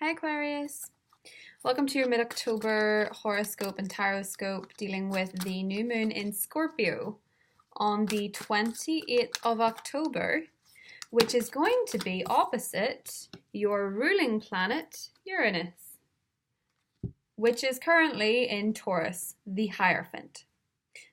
Hi Aquarius! Welcome to your mid-October horoscope and taroscope dealing with the new moon in Scorpio on the 28th of October, which is going to be opposite your ruling planet Uranus, which is currently in Taurus, the Hierophant.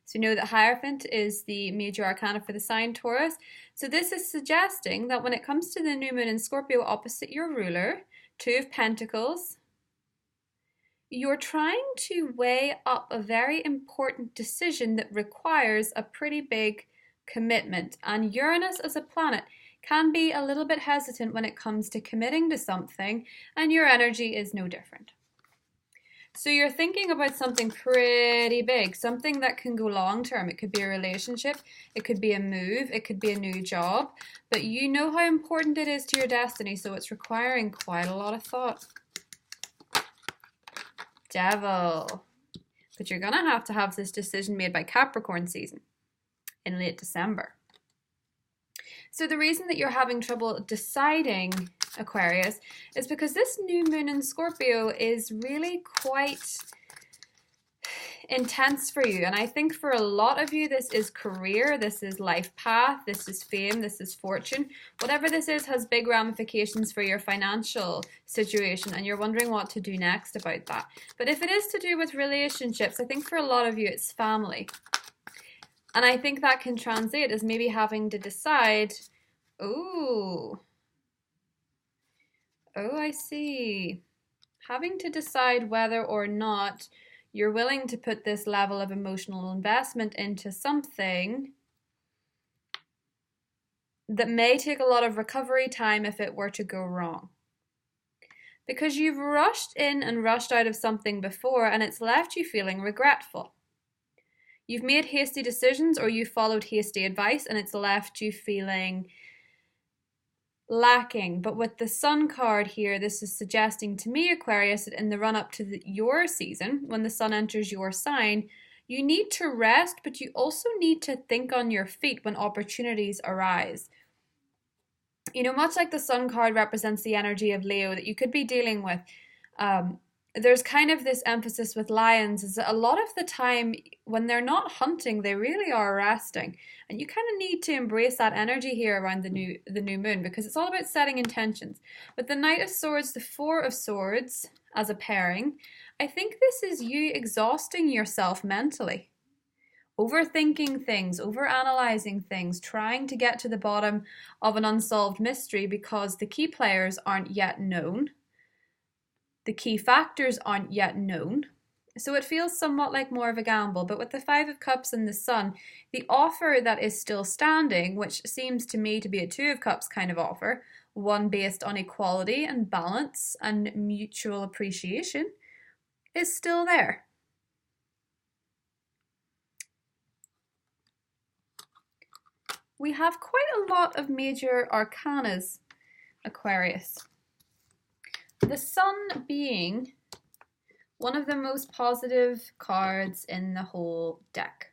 So you know that Hierophant is the major arcana for the sign Taurus. So this is suggesting that when it comes to the new moon in Scorpio opposite your ruler, Two of Pentacles, you're trying to weigh up a very important decision that requires a pretty big commitment. And Uranus as a planet can be a little bit hesitant when it comes to committing to something, and your energy is no different. So you're thinking about something pretty big, something that can go long term. It could be a relationship, it could be a move, it could be a new job, but you know how important it is to your destiny, so it's requiring quite a lot of thought. Devil. But you're going to have this decision made by Capricorn season in late December. So the reason that you're having trouble deciding, Aquarius, is because this new moon in Scorpio is really quite intense for you. And I think for a lot of you, this is career, this is life path, this is fame, this is fortune. Whatever this is has big ramifications for your financial situation, and you're wondering what to do next about that. But if it is to do with relationships, I think for a lot of you, it's family. And I think that can translate as maybe having to decide, oh, I see. Having to decide whether or not you're willing to put this level of emotional investment into something that may take a lot of recovery time if it were to go wrong. Because you've rushed in and rushed out of something before, and it's left you feeling regretful. You've made hasty decisions, or you followed hasty advice, and it's left you feeling lacking. But with the Sun card here, this is suggesting to me, Aquarius, that in the run up to your season, when the Sun enters your sign, you need to rest, but you also need to think on your feet when opportunities arise. You know, much like the Sun card represents the energy of Leo that you could be dealing with, there's kind of this emphasis with lions is that a lot of the time when they're not hunting, they really are resting. And you kind of need to embrace that energy here around the new moon, because it's all about setting intentions. With the Knight of Swords, the Four of Swords as a pairing, I think this is you exhausting yourself mentally. Overthinking things, overanalyzing things, trying to get to the bottom of an unsolved mystery because the key players aren't yet known. The key factors aren't yet known. So it feels somewhat like more of a gamble. But with the Five of Cups and the Sun, the offer that is still standing, which seems to me to be a Two of Cups kind of offer, one based on equality and balance and mutual appreciation, is still there. We have quite a lot of major arcanas, Aquarius. The Sun being one of the most positive cards in the whole deck.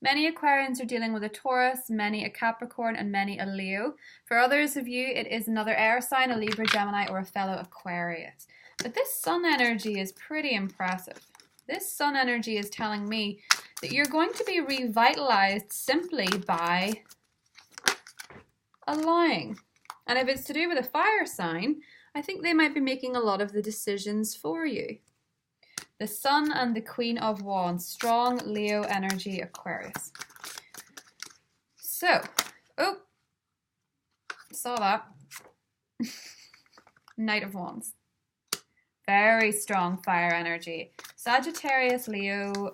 Many Aquarians are dealing with a Taurus, many a Capricorn, and many a Leo. For others of you, it is another air sign, a Libra, Gemini, or a fellow Aquarius. But this Sun energy is pretty impressive. This Sun energy is telling me that you're going to be revitalized simply by allowing. And if it's to do with a fire sign, I think they might be making a lot of the decisions for you. The Sun and the Queen of Wands, strong Leo energy, Aquarius. So, saw that. Knight of Wands. Very strong fire energy. Sagittarius, Leo,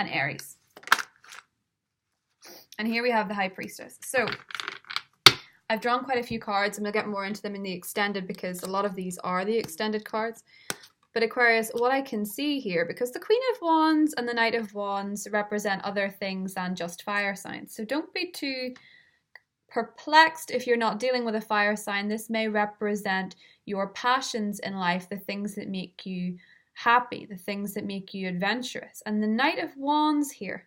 and Aries. And here we have the High Priestess. So, I've drawn quite a few cards, and we'll get more into them in the extended because a lot of these are the extended cards. But Aquarius, what I can see here, because the Queen of Wands and the Knight of Wands represent other things than just fire signs. So don't be too perplexed if you're not dealing with a fire sign. This may represent your passions in life, the things that make you happy, the things that make you adventurous. And the Knight of Wands here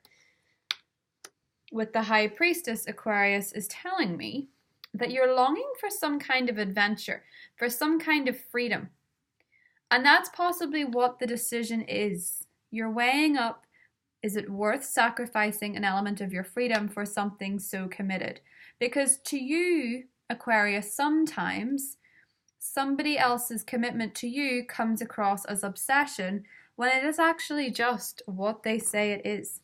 with the High Priestess, Aquarius, is telling me that you're longing for some kind of adventure, for some kind of freedom. And that's possibly what the decision is. You're weighing up, is it worth sacrificing an element of your freedom for something so committed? Because to you, Aquarius, sometimes somebody else's commitment to you comes across as obsession when it is actually just what they say it is.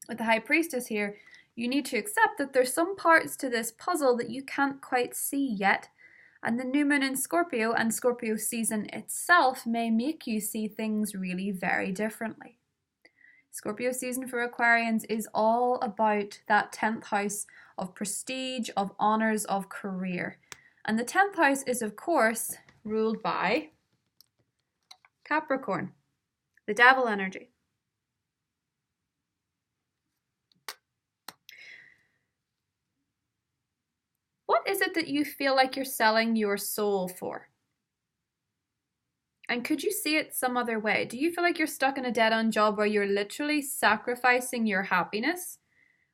With the High Priestess here, you need to accept that there's some parts to this puzzle that you can't quite see yet. And the new moon in Scorpio and Scorpio season itself may make you see things really very differently. Scorpio season for Aquarians is all about that 10th house of prestige, of honors, of career. And the 10th house is, of course, ruled by Capricorn, the devil energy. What is it that you feel like you're selling your soul for? And could you see it some other way? Do you feel like you're stuck in a dead-end job where you're literally sacrificing your happiness,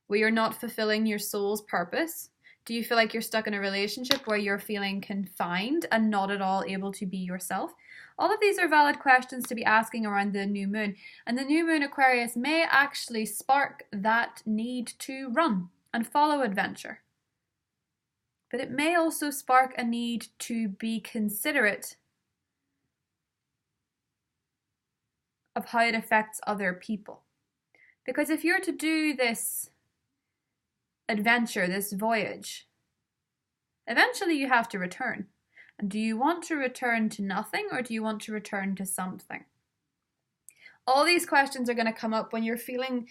where you're not fulfilling your soul's purpose? Do you feel like you're stuck in a relationship where you're feeling confined and not at all able to be yourself? All of these are valid questions to be asking around the new moon. And the new moon, Aquarius, may actually spark that need to run and follow adventure. But it may also spark a need to be considerate of how it affects other people. Because if you're to do this adventure, this voyage, eventually you have to return. And do you want to return to nothing, or do you want to return to something? All these questions are going to come up when you're feeling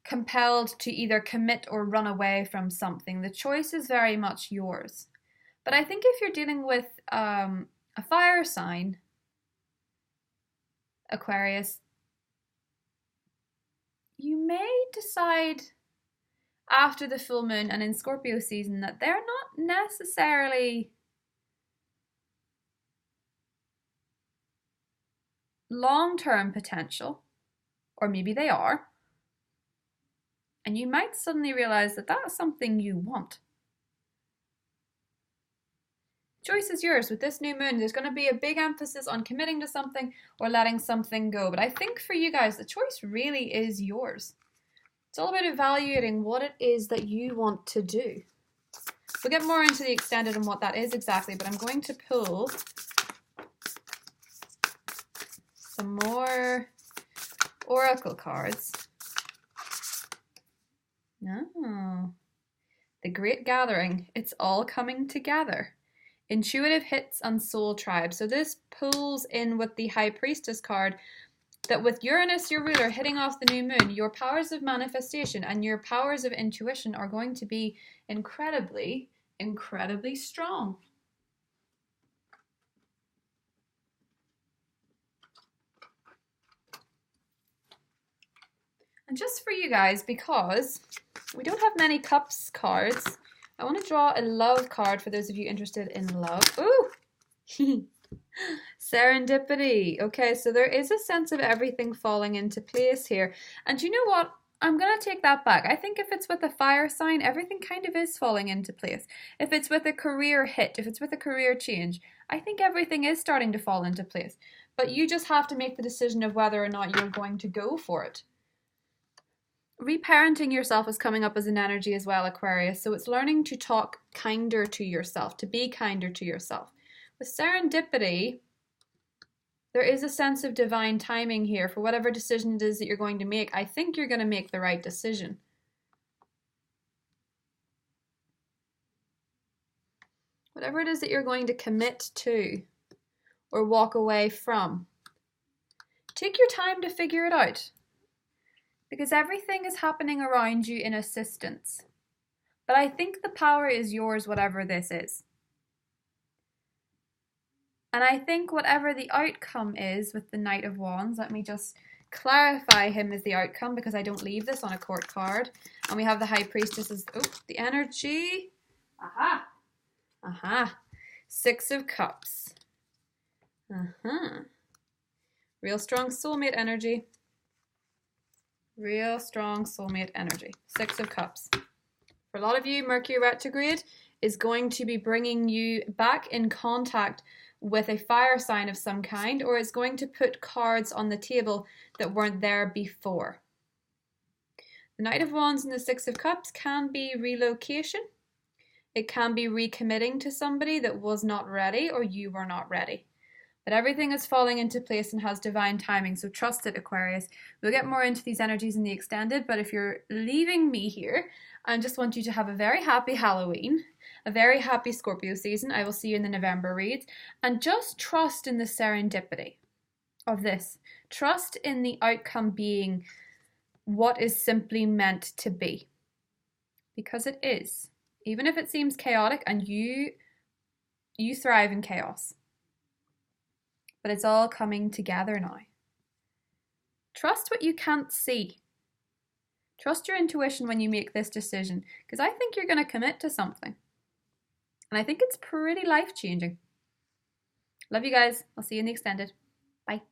compelled to either commit or run away from something. The choice is very much yours. But I think if you're dealing with a fire sign, Aquarius, you may decide after the full moon and in Scorpio season that they're not necessarily long-term potential, or maybe they are. And you might suddenly realize that that's something you want. Choice is yours. With this new moon, there's going to be a big emphasis on committing to something or letting something go. But I think for you guys, the choice really is yours. It's all about evaluating what it is that you want to do. We'll get more into the extended and what that is exactly, but I'm going to pull some more oracle cards. Oh, the Great Gathering. It's all coming together. Intuitive hits and soul tribe. So this pulls in with the High Priestess card that with Uranus, your ruler, hitting off the new moon, your powers of manifestation and your powers of intuition are going to be incredibly, incredibly strong. And just for you guys, because we don't have many cups cards, I want to draw a love card for those of you interested in love. Ooh! Serendipity. Okay, so there is a sense of everything falling into place here. And you know what? I'm going to take that back. I think if it's with a fire sign, everything kind of is falling into place. If it's with a career hit, if it's with a career change, I think everything is starting to fall into place. But you just have to make the decision of whether or not you're going to go for it. Reparenting yourself is coming up as an energy as well, Aquarius. So it's learning to talk kinder to yourself, to be kinder to yourself. With serendipity, there is a sense of divine timing here for whatever decision it is that you're going to make. I think you're going to make the right decision. Whatever it is that you're going to commit to or walk away from, take your time to figure it out. Because everything is happening around you in assistance. But I think the power is yours, whatever this is. And I think whatever the outcome is with the Knight of Wands, let me just clarify him as the outcome because I don't leave this on a court card. And we have the High Priestess as, oh, the energy. Aha. Aha. Six of Cups. Real strong soulmate energy. Real strong soulmate energy. Six of Cups. For a lot of you, Mercury retrograde is going to be bringing you back in contact with a fire sign of some kind, or it's going to put cards on the table that weren't there before. The Knight of Wands and the Six of Cups can be relocation. It can be recommitting to somebody that was not ready or you were not ready. But everything is falling into place and has divine timing, so trust it, Aquarius. We'll get more into these energies in the extended, but if you're leaving me here, I just want you to have a very happy Halloween, a very happy Scorpio season. I will see you in the November reads, and just trust in the serendipity of this. Trust in the outcome being what is simply meant to be, because it is. Even if it seems chaotic, and you thrive in chaos. But it's all coming together now. Trust what you can't see. Trust your intuition when you make this decision, because I think you're going to commit to something. And I think it's pretty life-changing. Love you guys. I'll see you in the extended. Bye.